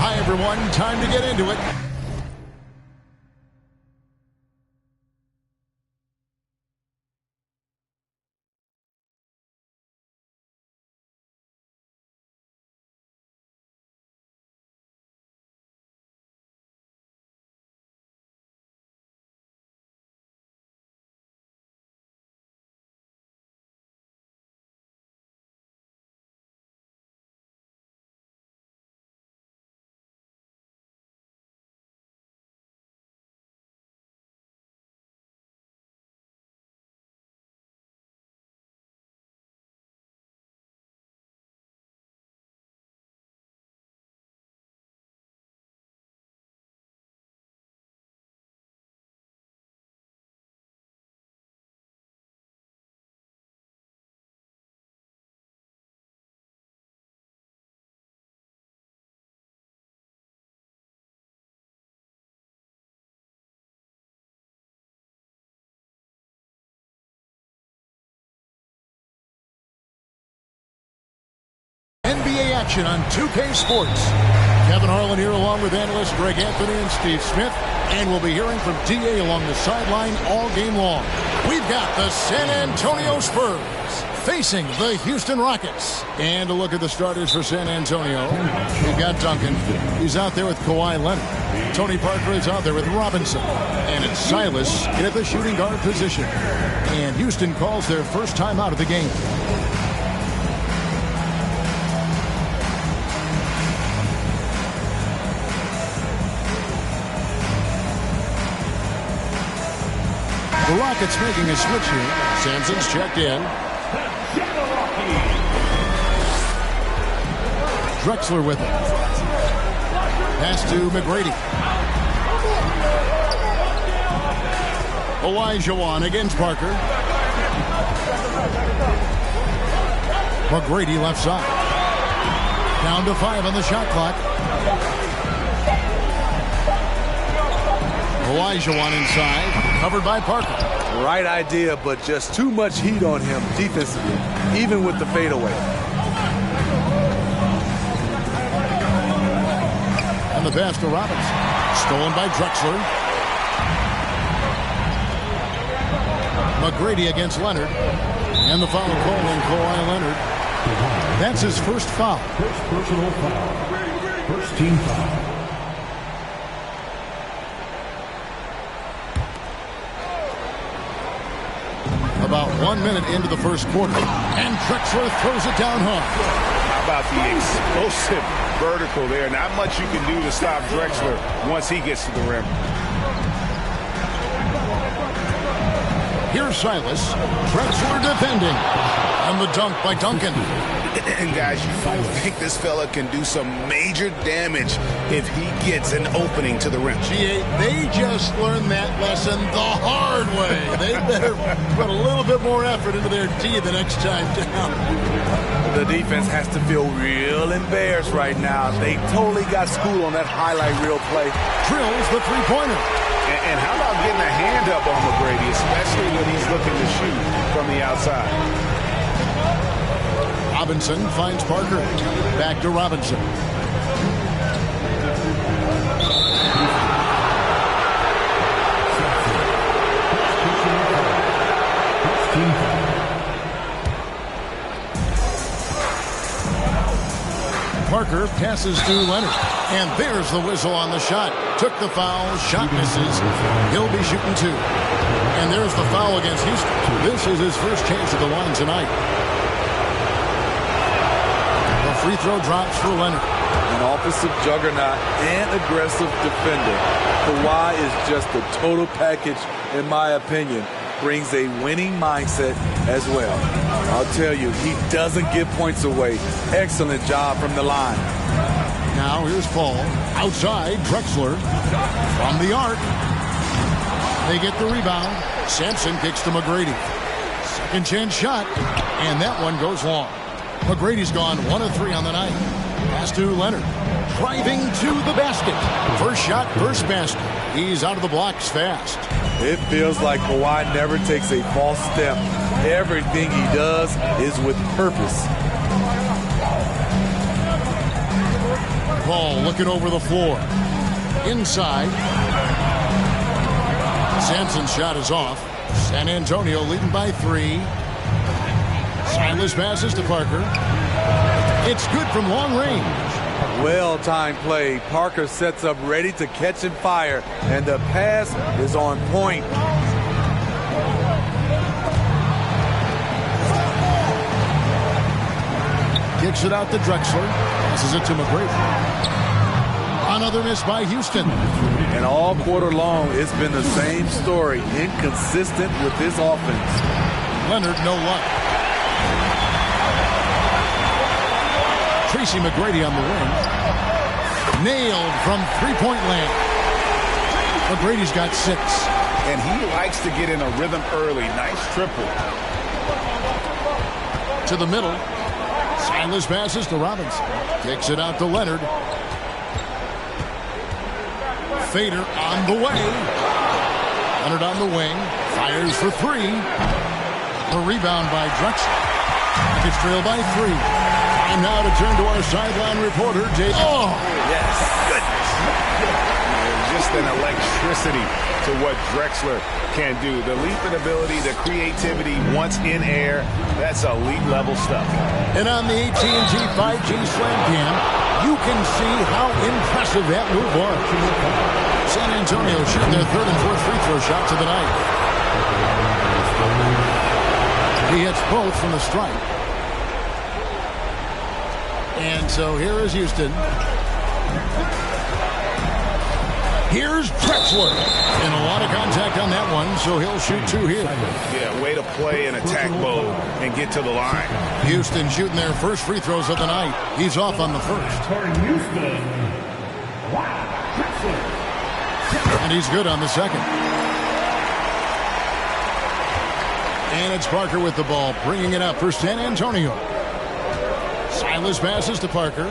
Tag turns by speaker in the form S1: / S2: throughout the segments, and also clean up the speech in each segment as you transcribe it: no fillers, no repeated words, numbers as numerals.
S1: Hi, everyone. Time to get into it. NBA action on 2K Sports. Kevin Harlan here along with analysts Greg Anthony and Steve Smith. And we'll be hearing from DA along the sideline all game long. We've got the San Antonio Spurs facing the Houston Rockets. And a look at the starters for San Antonio. We've got Duncan. He's out there with Kawhi Leonard. Tony Parker is out there with Robinson. And it's Silas in at the shooting guard position. And Houston calls their first time out of the game. The Rockets making a switch here. Sampson's checked in. Drexler with it. Pass to McGrady. Olajuwon against Parker. McGrady left side. Down to 5 on the shot clock. Olajuwon inside. Covered by Parker.
S2: Right idea, but just too much heat on him defensively, even with the fadeaway.
S1: And the pass to Robinson. Stolen by Drexler. McGrady against Leonard. And the foul call on Kawhi Leonard. That's his first foul.
S3: First personal foul. First team foul.
S1: About 1 minute into the first quarter. And Drexler throws it down hard.
S4: How about the explosive vertical there? Not much you can do to stop Drexler once he gets to the rim.
S1: Here's Silas. Drexler defending. And the dunk by Duncan.
S4: And guys, you think this fella can do some major damage if he gets an opening to the rim.
S1: They just learned that lesson the hard way. They better put a little bit more effort into their D the next time down.
S2: The defense has to feel real embarrassed right now. They totally got schooled on that highlight reel play.
S1: Drills the three-pointer.
S4: And how about getting a hand up on McGrady, especially when he's looking to shoot from the outside?
S1: Robinson finds Parker. Back to Robinson. Parker passes to Leonard. And there's the whistle on the shot. Took the foul. Shot misses. He'll be shooting 2. And there's the foul against Houston. This is his first chance at the line tonight. Free throw drops for Leonard.
S2: An offensive juggernaut and aggressive defender. Kawhi is just a total package, in my opinion. brings a winning mindset as well. I'll tell you, he doesn't give points away. Excellent job from the line.
S1: Now here's Paul. Outside, Drexler from the arc. They get the rebound. Sampson kicks to McGrady. Second chance shot, and that one goes long. McGrady's gone 1 of 3 on the night. Pass to Leonard. Driving to the basket. First shot, first basket. He's out of the blocks fast.
S2: It feels like Kawhi never takes a false step. Everything he does is with purpose.
S1: Paul looking over the floor. Inside. Sampson's shot is off. San Antonio leading by 3. Silas passes to Parker. It's good from long range.
S2: Well-timed play. Parker sets up ready to catch and fire, and the pass is on point.
S1: Kicks it out to Drexler. Passes it to McGrady. Another miss by Houston.
S2: And all quarter long, it's been the same story. Inconsistent with this offense.
S1: Leonard, no luck. Tracy McGrady on the wing. Nailed from three-point land. McGrady's got 6.
S4: And he likes to get in a rhythm early. Nice triple.
S1: To the middle. Silas passes to Robinson. Kicks it out to Leonard. Fader on the way. Leonard on the wing. Fires for 3. The rebound by Drexler. It's trailed by 3. And now to turn to our sideline reporter, Jay. Oh,
S4: yes. Goodness. Just an electricity to what Drexler can do. The leaping ability, the creativity once in air, that's elite level stuff.
S1: And on the AT&T 5G Slam Cam, you can see how impressive that move was. San Antonio shooting their 3rd and 4th free throw shots of the night. He hits both from the stripe. And so here is Houston. Here's Drexler. And a lot of contact on that one, so he'll shoot 2 here.
S4: Yeah, way to play an attack mode and get to the line.
S1: Houston shooting their first free throws of the night. He's off on the first. And he's good on the second. And it's Parker with the ball, bringing it up for San Antonio. Silas passes to Parker.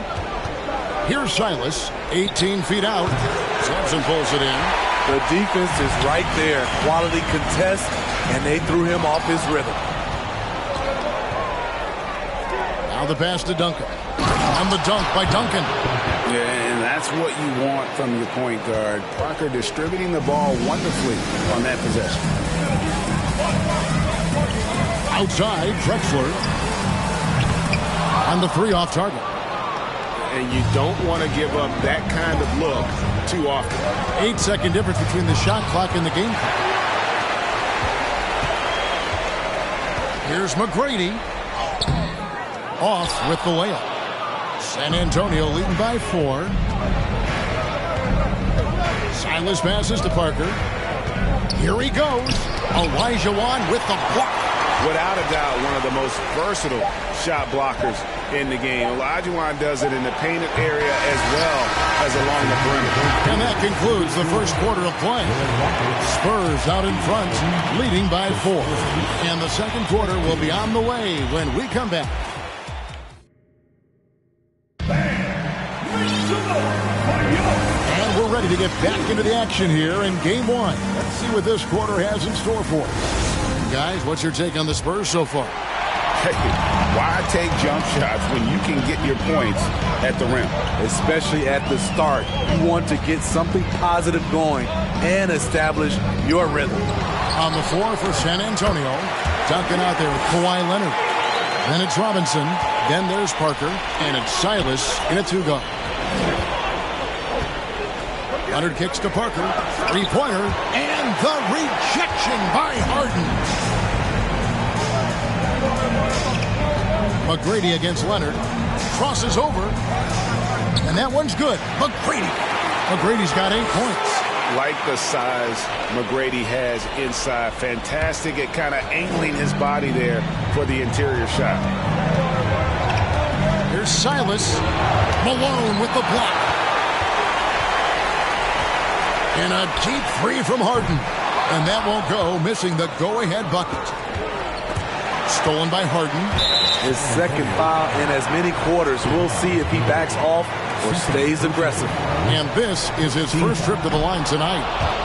S1: Here's Silas, 18 feet out. Sampson pulls it in.
S2: The defense is right there. Quality contest, and they threw him off his rhythm.
S1: Now the pass to Duncan. And the dunk by Duncan.
S4: Yeah, and that's what you want from your point guard. Parker distributing the ball wonderfully on that possession.
S1: Outside, Drexler. On the 3 off target.
S4: And you don't want to give up that kind of look too often.
S1: 8-second difference between the shot clock and the game clock. Here's McGrady. Off with the layup. San Antonio leading by 4. Silas passes to Parker. Here he goes. Elijah Wan with the block.
S4: Without a doubt, one of the most versatile shot blockers in the game. Olajuwon does it in the painted area as well as along the perimeter.
S1: And that concludes the first quarter of play. Spurs out in front, leading by 4. And the second quarter will be on the way when we come back. And we're ready to get back into the action here in Game 1. Let's see what this quarter has in store for us. Guys, what's your take on the Spurs so far?
S4: Hey, why take jump shots when you can get your points at the rim?
S2: Especially at the start. You want to get something positive going and establish your rhythm.
S1: On the floor for San Antonio, Duncan out there with Kawhi Leonard. Then it's Robinson. Then there's Parker. And it's Silas in a 2-guard. Leonard kicks to Parker. 3-pointer. And the rejection by Harden. McGrady against Leonard. Crosses over. And that one's good. McGrady's got 8 points.
S4: like the size McGrady has inside. Fantastic at kind of angling his body there for the interior shot.
S1: Here's Silas. Malone with the block. And a deep three from Harden. And that won't go, missing the go-ahead bucket. Stolen by Harden.
S2: His second foul in as many quarters. We'll see if he backs off or stays aggressive.
S1: And this is his first trip to the line tonight.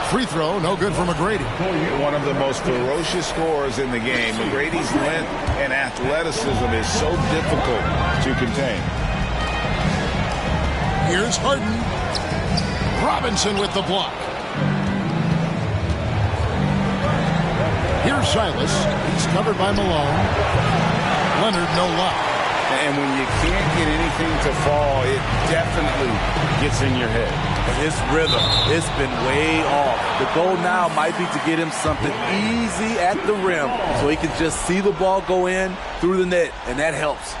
S1: Free throw, no good for McGrady.
S4: One of the most ferocious scorers in the game. McGrady's length and athleticism is so difficult to contain.
S1: Here's Harden. Robinson with the block. Here's Silas. He's covered by Malone. Leonard, no luck.
S4: And when you can't get anything to fall, it definitely gets in your head.
S2: But his rhythm, it's been way off. The goal now might be to get him something easy at the rim so he can just see the ball go in through the net, and that helps.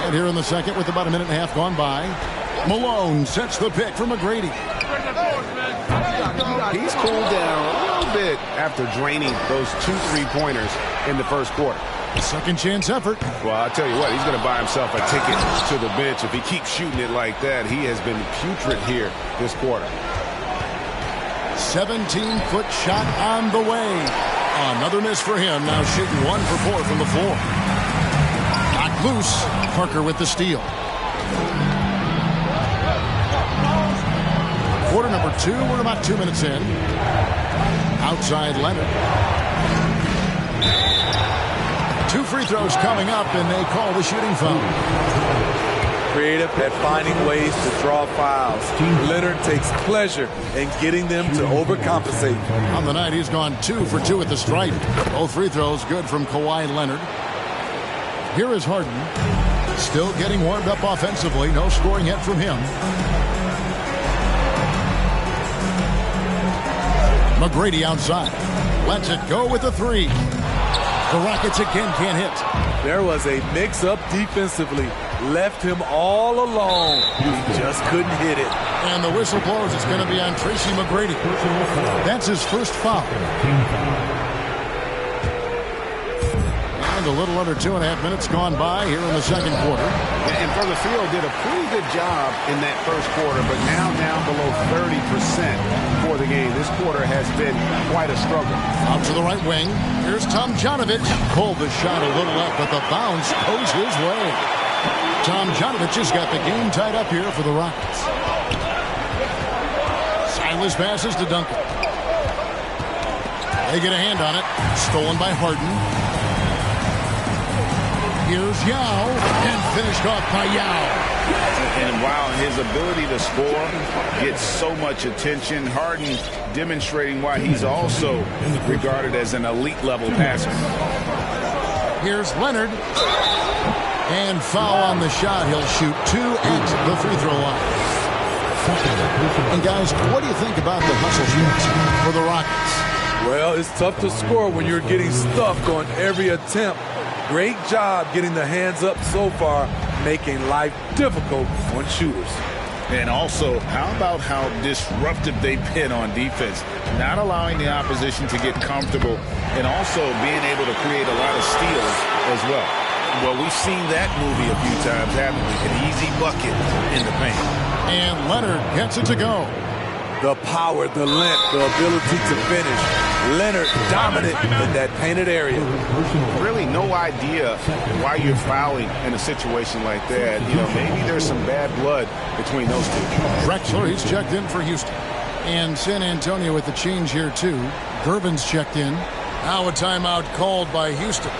S1: And here in the second with about a minute and a half gone by, Malone sets the pick for McGrady.
S4: He's cooled down a little bit after draining those 2 3-pointers in the first quarter.
S1: Second chance effort.
S4: Well, I'll tell you what, he's going to buy himself a ticket to the bench. If he keeps shooting it like that, he has been putrid here this quarter.
S1: 17-foot shot on the way. Another miss for him. Now shooting 1 for 4 from the floor. Knocked loose. Parker with the steal. Quarter number 2. We're about 2 minutes in. Outside Leonard. 2 free throws coming up, and they call the shooting foul.
S2: Creative at finding ways to draw fouls. Leonard takes pleasure in getting them to overcompensate.
S1: On the night, he's gone 2 for 2 at the stripe. Both free throws good from Kawhi Leonard. Here is Harden. Still getting warmed up offensively. No scoring yet from him. McGrady outside. Lets it go with the 3. The Rockets again can't hit.
S2: There was a mix-up defensively. Left him all alone. He just couldn't hit it.
S1: And the whistle blows. It's going to be on Tracy McGrady. That's his first foul. And a little under 2.5 minutes gone by here in the second quarter.
S4: And Furtherfield did a pretty good job in that first quarter, but now down below 30% for the game. This quarter has been quite a struggle.
S1: Out to the right wing. Here's Tomjanovich. Pulled the shot a little up, but the bounce goes his way. Tomjanovich has got the game tied up here for the Rockets. Silas passes to Duncan. They get a hand on it. Stolen by Harden. Here's HOU, and finished off by HOU.
S4: And while his ability to score gets so much attention, Harden demonstrating why he's also regarded as an elite-level passer.
S1: Here's Leonard. And foul on the shot. He'll shoot 2 at the free throw line. And guys, what do you think about the hustle shots for the Rockets?
S2: Well, it's tough to score when you're getting stuffed on every attempt. Great job getting the hands up so far, making life difficult on shooters.
S4: And also, how about how disruptive they've been on defense? Not allowing the opposition to get comfortable and also being able to create a lot of steals as well. Well, we've seen that movie a few times, haven't we? An easy bucket in the paint.
S1: And Leonard gets it to go.
S2: The power, the length, the ability to finish. Leonard dominant in that painted area.
S4: Really no idea why you're fouling in a situation like that. You know, maybe there's some bad blood between those two.
S1: Drexler, he's checked in for Houston. And San Antonio with the change here, too. Gervin's checked in. Now a timeout called by Houston.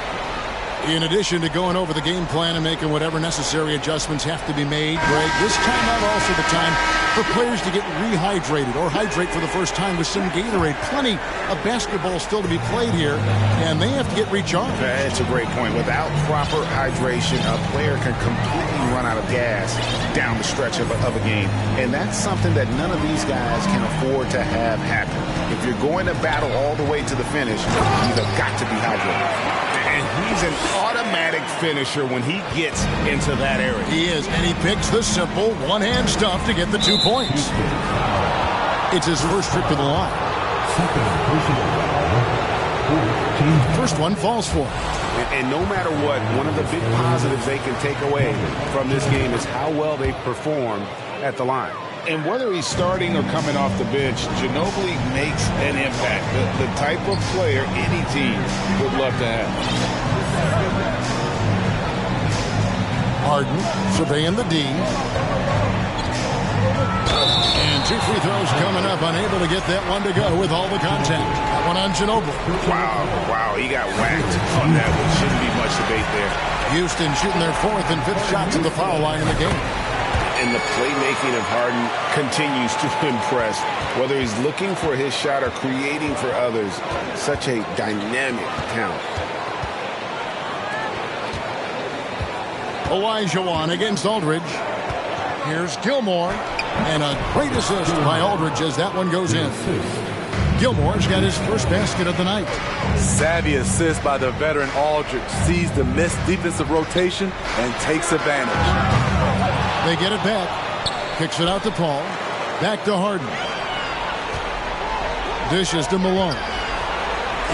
S1: In addition to going over the game plan and making whatever necessary adjustments have to be made, Greg, this timeout also the time for players to get rehydrated or hydrate for the first time with some Gatorade. Plenty of basketball still to be played here, and they have to get recharged.
S4: That's a great point. Without proper hydration, a player can completely run out of gas down the stretch of a game. And that's something that none of these guys can afford to have happen. If you're going to battle all the way to the finish, you've got to be hydrated. And he's an automatic automatic finisher when he gets into that area.
S1: He is, and he picks the simple one-hand stuff to get the 2 points. It's his first trip to the line. First one falls for him.
S4: And no matter what, one of the big positives they can take away from this game is how well they perform at the line. And whether he's starting or coming off the bench, Ginobili makes an impact. The type of player any team would love to have.
S1: Harden surveying the D. And 2 free throws coming up, unable to get that one to go with all the contact. That one on Ginobili.
S4: Wow, he got whacked on that one. Shouldn't be much debate there.
S1: Houston shooting their 4th and 5th shots at the foul line in the game.
S4: And the playmaking of Harden continues to impress. Whether he's looking for his shot or creating for others, such a dynamic talent.
S1: HOU against Aldridge. Here's Gilmore. And a great assist by Aldridge as that one goes in. Gilmore's got his first basket of the night.
S2: Savvy assist by the veteran Aldridge. Sees the missed defensive rotation and takes advantage.
S1: They get it back. Kicks it out to Paul. Back to Harden. Dishes to Malone.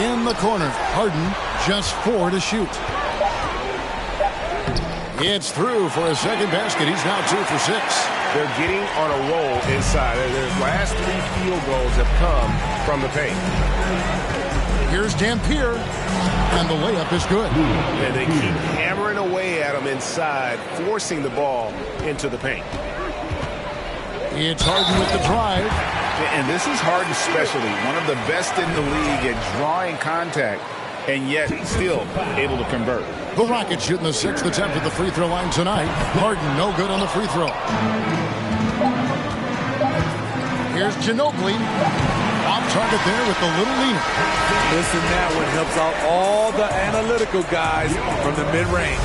S1: In the corner. Harden just 4 to shoot. It's through for a second basket. He's now 2 for 6.
S4: They're getting on a roll inside. Their last 3 field goals have come from the paint.
S1: Here's Dampier, and the layup is good.
S4: And they keep hammering away at him inside, forcing the ball into the paint.
S1: It's Harden with the drive.
S4: And this is Harden's specialty, one of the best in the league at drawing contact, and yet still able to convert.
S1: The Rockets shooting the 6th attempt at the free throw line tonight. Harden no good on the free throw. Here's Ginobili. Off target there with the little leaner.
S2: Listen, that one helps out all the analytical guys from the mid-range.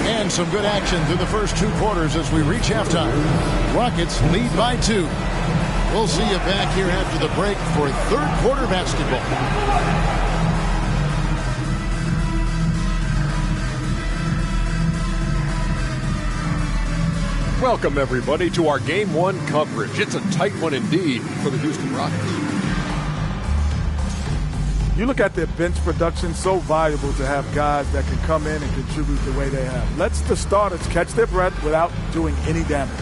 S1: And some good action through the first 2 quarters as we reach halftime. Rockets lead by 2. We'll see you back here after the break for 3rd quarter basketball.
S5: Welcome, everybody, to our Game 1 coverage. It's a tight one indeed for the Houston Rockets.
S6: You look at their bench production, so valuable to have guys that can come in and contribute the way they have. Let's the starters catch their breath without doing any damage.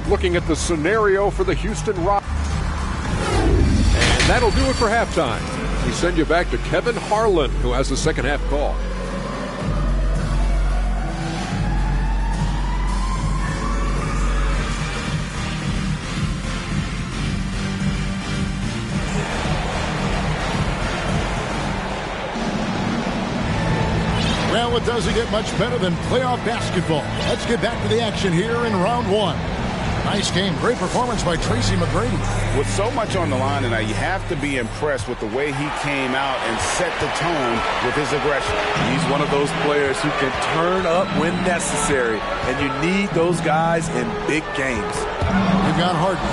S5: Looking at the scenario for the Houston Rockets. And that'll do it for halftime. We send you back to Kevin Harlan, who has the second half call.
S1: Well, it doesn't get much better than playoff basketball. Let's get back to the action here in round 1. Nice game. Great performance by Tracy McGrady.
S4: With so much on the line tonight, you have to be impressed with the way he came out and set the tone with his aggression.
S2: He's one of those players who can turn up when necessary, and you need those guys in big games.
S1: You've got Harden.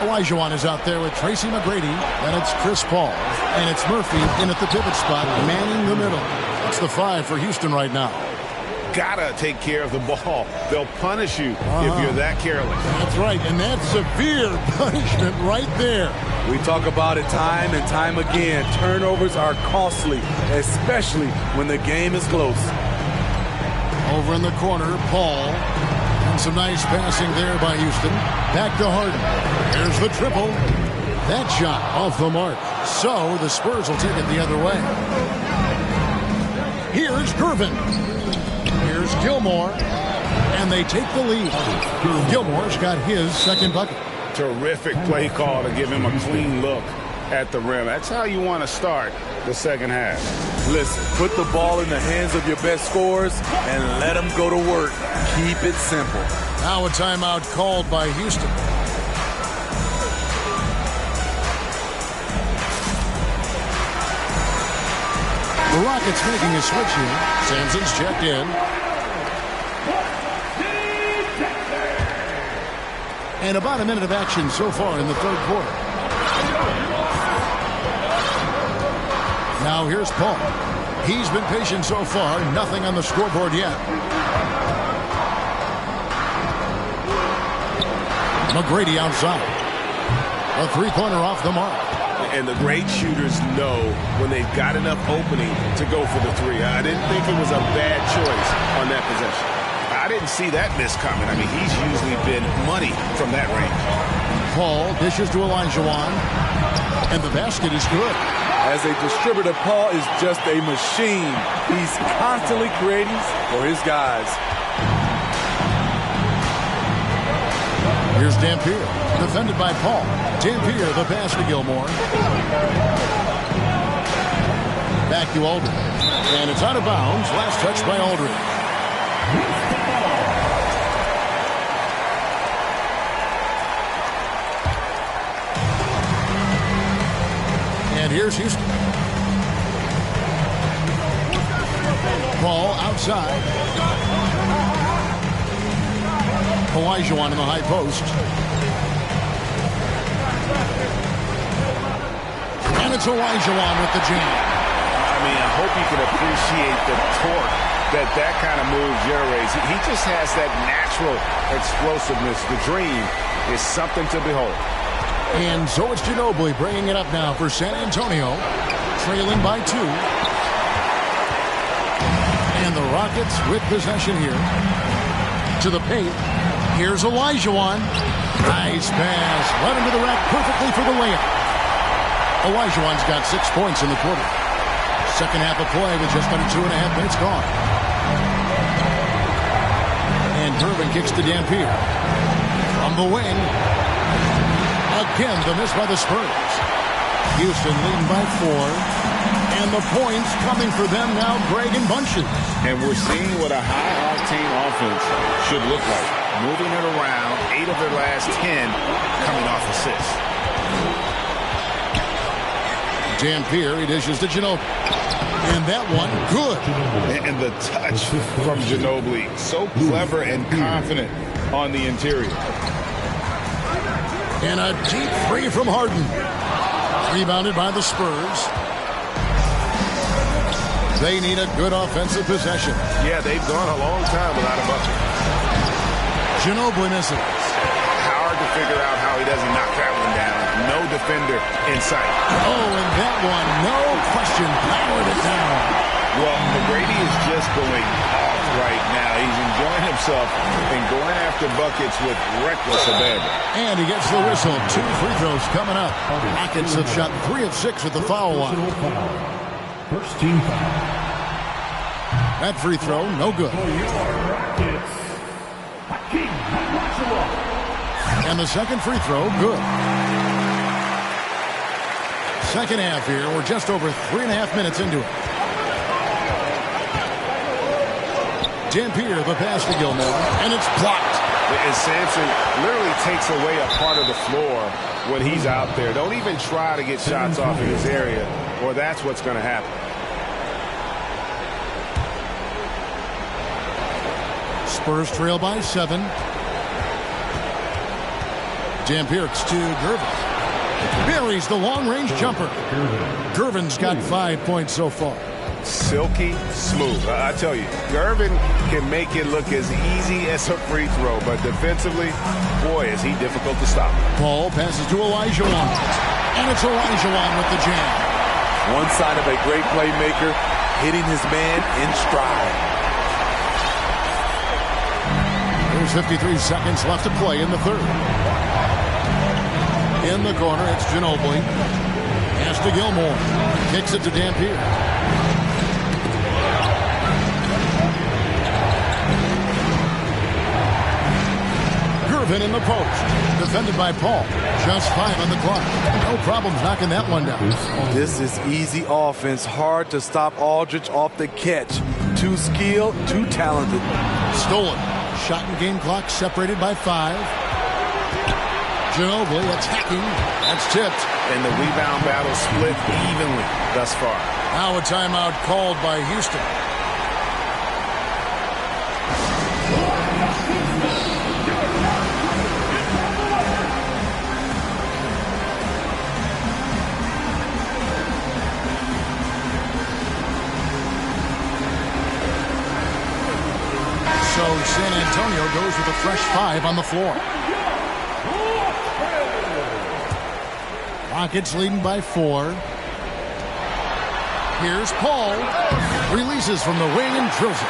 S1: Olajuwon is out there with Tracy McGrady, and it's Chris Paul. And it's Murphy in at the pivot spot, manning the middle. That's the 5 for Houston right now.
S4: Gotta take care of the ball. They'll punish you if you're that careless.
S1: That's right, and that's severe punishment right there.
S2: We talk about it time and time again. Turnovers are costly, especially when the game is close.
S1: Over in the corner, Paul. And some nice passing there by Houston. Back to Harden. Here's the triple. That shot off the mark. So the Spurs will take it the other way. Here's Gervin. Here's Gilmore. And they take the lead. Gilmore's got his second bucket.
S4: Terrific play call to give him a clean look at the rim. That's how you want to start the second half.
S2: Listen, put the ball in the hands of your best scorers and let them go to work. Keep it simple.
S1: Now a timeout called by Houston. The Rockets making a switch here. Sampson's checked in. And about a minute of action so far in the third quarter. Now here's Paul. He's been patient so far. Nothing on the scoreboard yet. McGrady outside. A three-pointer off the mark.
S4: And the great shooters know when they've got enough opening to go for the three. I didn't think it was a bad choice on that possession. I didn't see that miss coming. I mean, he's usually been money from that range.
S1: Paul dishes to Olajuwon. And the basket is good.
S2: As a distributor, Paul is just a machine. He's constantly creating for his guys.
S1: Here's Dampier, defended by Paul. Dampier, the pass to Gilmore. Back to Aldridge. And it's out of bounds. Last touch by Aldridge. And here's Houston. Paul outside. Olajuwon in the high post. And it's Olajuwon with the jam.
S4: I mean, I hope you can appreciate the torque that kind of move generates. He just has that natural explosiveness. The dream is something to behold.
S1: And so it's Ginobili bringing it up now for San Antonio, trailing by 2. And the Rockets with possession here. To the paint. Here's Olajuwon. Nice pass. Right into the rack perfectly for the layup. Olajuwon's got 6 points in the quarter. Second half of play with just under 2.5 minutes gone. And Irvin kicks to Dampier. From the wing. Again, the miss by the Spurs. Houston leading by 4. And the points coming for them now, Greg and Bunches.
S4: And we're seeing what a high-octane offense should look like. Moving it around, 8 of their last 10 coming off assists.
S1: Dampier, he dishes to Ginobili. And that one, good.
S4: And the touch from Ginobili, so clever and confident on the interior.
S1: And a deep three from Harden. Rebounded by the Spurs. They need a good offensive possession.
S4: Yeah, they've gone a long time without a bucket.
S1: Ginobili misses.
S4: Hard to figure out how he doesn't knock that one down. No defender in sight.
S1: Oh, and that one, no question, powered it down.
S4: Well, McGrady is just going off right now. He's enjoying himself and going after buckets with reckless abandon.
S1: And he gets the whistle. 2 free throws coming up. Rockets have shot 3 of 6 at the foul line.
S3: First team foul.
S1: That free throw, no good. And the second free throw, good. Second half here. We're just over 3.5 minutes into it. Dampier, the pass to Gilmore, and it's blocked.
S4: And Sampson literally takes away a part of the floor when he's out there. Don't even try to get shots off in his area, or that's what's going to happen.
S1: Spurs trail by 7. Dampier to Gervin. Buries the long-range jumper. Gervin's got 5 points so far.
S4: Silky smooth. I tell you, Gervin can make it look as easy as a free throw, but defensively, boy, is he difficult to stop.
S1: Paul passes to Olajuwon. And it's Olajuwon with the jam.
S2: One sign of a great playmaker, hitting his man in stride.
S1: There's 53 seconds left to play in the third. In the corner, it's Ginobili. Pass to Gilmore. Kicks it to Dampier. Gervin in the post. Defended by Paul. Just 5 on the clock. No problems knocking that one down.
S2: This is easy offense. Hard to stop Aldridge off the catch. Too skilled, too talented.
S1: Stolen. Shot and game clock separated by 5. Ginobili attacking. That's tipped.
S4: And the rebound battle split evenly thus far.
S1: Now a timeout called by Houston. So San Antonio goes with a fresh 5 on the floor. Rockets leading by 4. Here's Paul. Releases from the wing and drills it.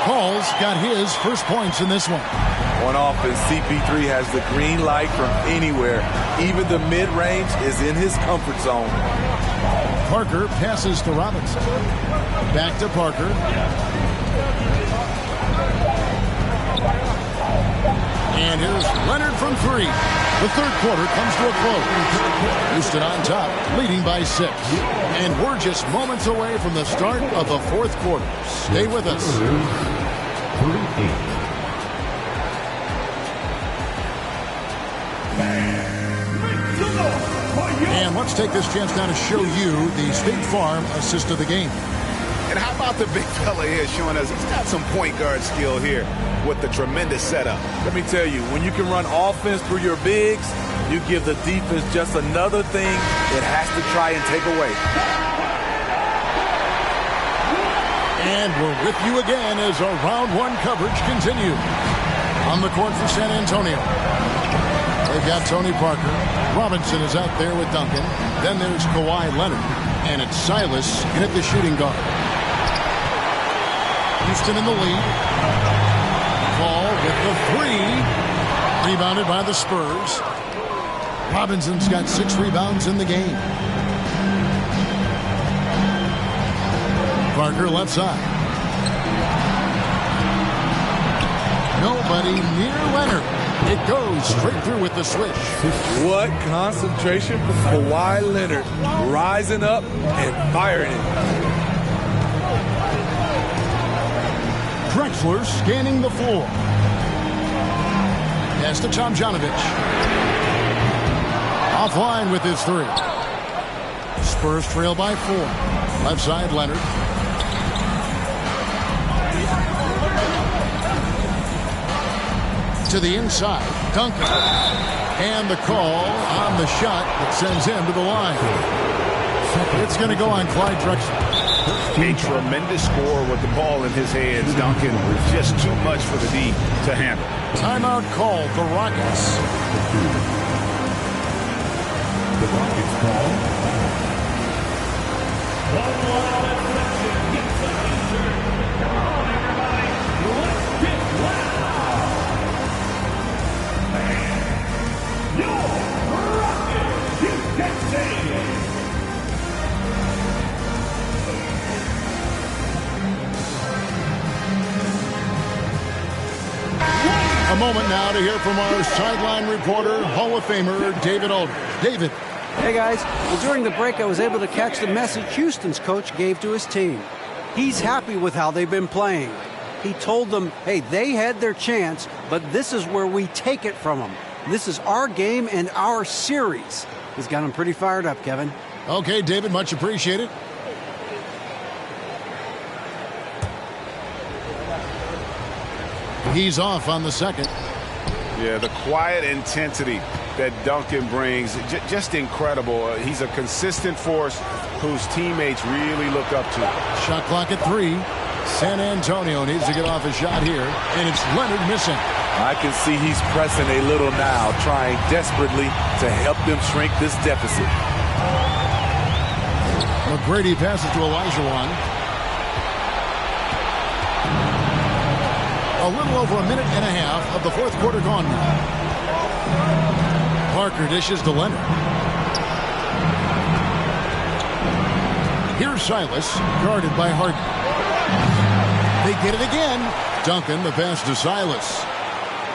S1: Paul's got his first points in this one.
S2: On offense, CP3 has the green light from anywhere. Even the mid-range is in his comfort zone.
S1: Parker passes to Robinson. Back to Parker. And here's Leonard from 3. The third quarter comes to a close. Houston on top, leading by 6. And we're just moments away from the start of the fourth quarter. Stay with us. And let's take this chance now to show you the State Farm assist of the game.
S4: And how about the big fella here showing us he's got some point guard skill here with the tremendous setup.
S2: Let me tell you, when you can run offense through your bigs, you give the defense just another thing it has to try and take away.
S1: And we're with you again as our round 1 coverage continues. On the court for San Antonio, they've got Tony Parker. Robinson is out there with Duncan. Then there's Kawhi Leonard. And it's Silas in at the shooting guard. Houston in the lead. Ball with the 3. Rebounded by the Spurs. Robinson's got 6 rebounds in the game. Parker left side. Nobody near Leonard. It goes straight through with the switch.
S2: What concentration from Kawhi Leonard. Rising up and firing it.
S1: Drexler scanning the floor. Pass to Tomjanovich. Offline with his 3. Spurs trail by 4. Left side, Leonard. To the inside, Duncan. And the call on the shot that sends him to the line. It's going to go on Clyde Drexler.
S4: A tremendous score with the ball in his hands. Duncan, just too much for the D to handle.
S1: Timeout called the Rockets.
S3: The Rockets
S1: A moment now to hear from our sideline reporter, Hall of Famer David Aldridge. David.
S7: Hey guys, well, during the break I was able to catch the message Houston's coach gave to his team. He's happy with how they've been playing. He told them, hey, they had their chance, but this is where we take it from them. This is our game and our series. He's got them pretty fired up, Kevin.
S1: Okay, David, much appreciated. He's off on the second.
S4: Yeah, the quiet intensity that Duncan brings, just incredible. He's a consistent force whose teammates really look up to.
S1: Shot clock at 3. San Antonio needs to get off a shot here, and it's Leonard missing.
S2: I can see he's pressing a little now, trying desperately to help them shrink this deficit.
S1: McGrady passes to Olajuwon. A little over a minute and a half of the fourth quarter gone now. Parker dishes to Leonard. Here's Silas, guarded by Harden. They get it again. Duncan, the pass to Silas.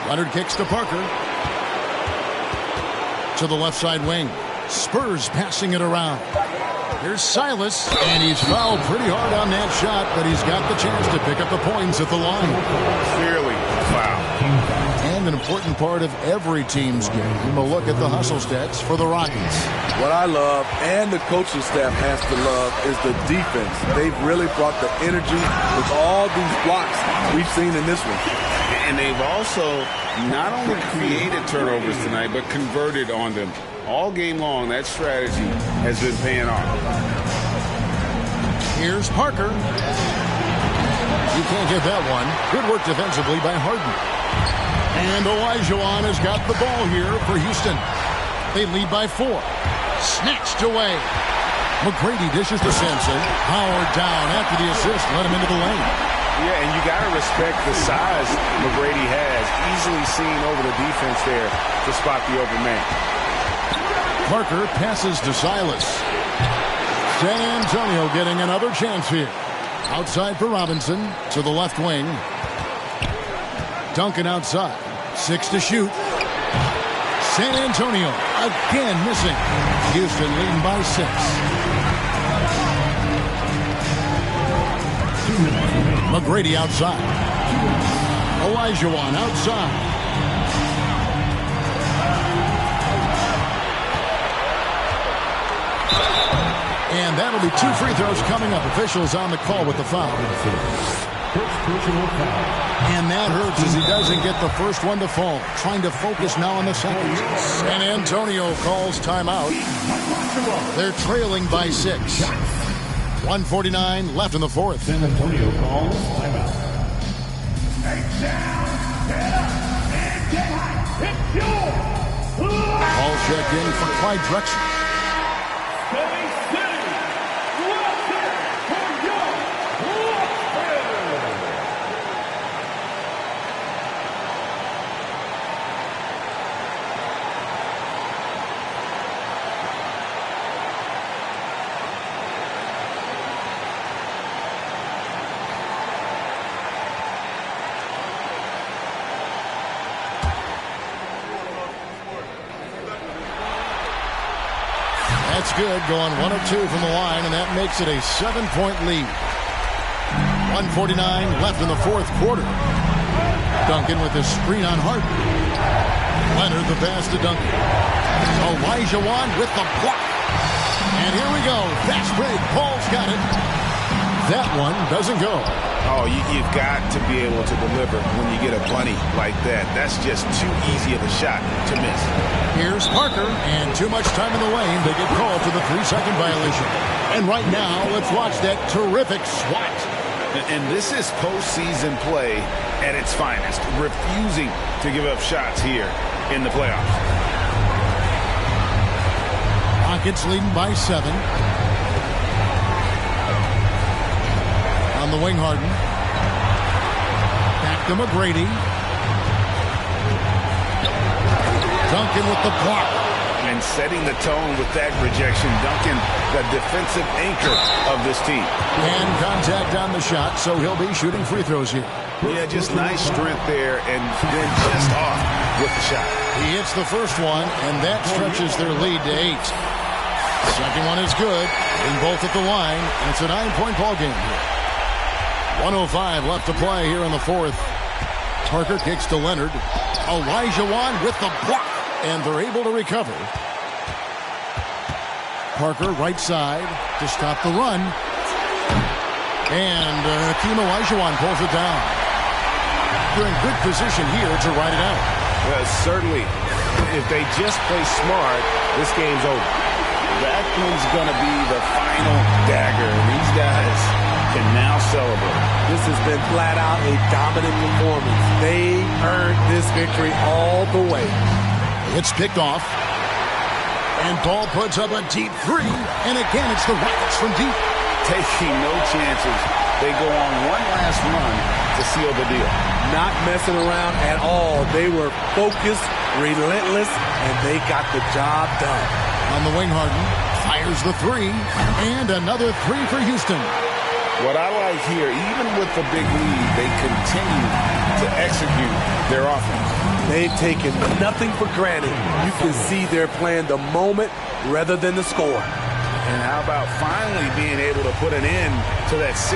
S1: Leonard kicks to Parker. To the left side wing. Spurs passing it around. Here's Silas, and he's fouled pretty hard on that shot, but he's got the chance to pick up the points at the line.
S4: Clearly foul.
S1: And an important part of every team's game, a look at the hustle stats for the Rockets.
S2: What I love, and the coaching staff has to love, is the defense. They've really brought the energy with all these blocks we've seen in this one.
S4: And they've also not only created turnovers tonight, but converted on them. All game long, that strategy has been paying off.
S1: Here's Parker. You can't get that one. Good work defensively by Harden. And Olajuwon has got the ball here for Houston. They lead by 4. Snatched away. McGrady dishes to Sampson. Howard down after the assist. Let him into the lane.
S4: Yeah, and you got to respect the size McGrady has. Easily seen over the defense there to spot the open man.
S1: Parker passes to Silas. San Antonio getting another chance here. Outside for Robinson to the left wing. Duncan outside. 6 to shoot. San Antonio again missing. Houston leading by 6. McGrady outside. Olajuwon outside. And that'll be 2 free throws coming up. Officials on the call with the foul. And that hurts as he doesn't get the first one to fall. Trying to focus now on the second. San Antonio calls timeout. They're trailing by 6. 1:49 left in the fourth.
S3: San Antonio calls timeout.
S1: Ball checked in for Clyde Drexler. That's good, going 1 of 2 from the line, and that makes it a 7-point lead. 1:49 left in the fourth quarter. Duncan with his screen on Harden. Leonard the pass to Duncan. Olajuwon with the block. And here we go. Fast break. Paul's got it. That one doesn't go.
S4: Oh, you've got to be able to deliver when you get a bunny like that. That's just too easy of a shot to miss.
S1: Here's Parker, and too much time in the lane. They get called for the 3-second violation. And right now, let's watch that terrific swat.
S4: And this is postseason play at its finest, refusing to give up shots here in the playoffs.
S1: Rockets leading by 7. On the wing, Harden. Back to McGrady. Duncan with the block.
S4: And setting the tone with that rejection. Duncan, the defensive anchor of this team.
S1: And contact on the shot, so he'll be shooting free throws here.
S4: Yeah, just nice strength there, and then just off with the shot.
S1: He hits the first one, and that stretches their lead to 8. Second one is good, in both at the line, and it's a 9-point ball game here. 1:05 left to play here in the fourth. Parker kicks to Leonard. Olajuwon with the block, and they're able to recover. Parker right side to stop the run. And Hakeem Olajuwon pulls it down. They're in good position here to ride it out.
S4: Well, certainly, if they just play smart, this game's over. That one's going to be the final dagger. These guys can now celebrate.
S2: This has been flat out a dominant performance. They earned this victory all the way.
S1: It's picked off. And Paul puts up a deep 3. And again, it's the Rockets from deep.
S4: Taking no chances. They go on one last run to seal the deal.
S2: Not messing around at all. They were focused, relentless, and they got the job done.
S1: On the wing, Harden fires the 3. And another 3 for Houston.
S4: What I like here, even with the big lead, they continue to execute their offense.
S2: They've taken nothing for granted. You can see they're playing the moment rather than the score.
S4: And how about finally being able to put an end to that 16-0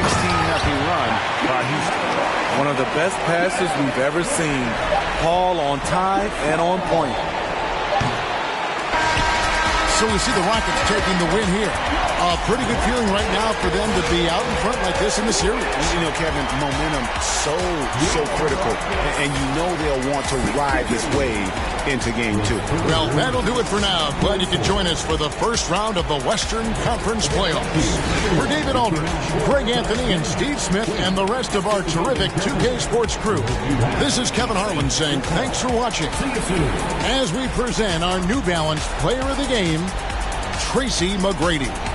S4: run by Houston?
S2: One of the best passes we've ever seen. Paul on time and on point.
S1: So we see the Rockets taking the win here. A pretty good feeling right now for them to be out in front like this in the series.
S4: You know, Kevin, momentum so critical. And you know they'll want to ride this wave into game 2.
S1: Well, that'll do it for now. Glad you could join us for the first round of the Western Conference Playoffs. For David Aldridge, Greg Anthony, and Steve Smith, and the rest of our terrific 2K Sports crew, this is Kevin Harlan saying thanks for watching as we present our New Balance Player of the Game, Tracy McGrady.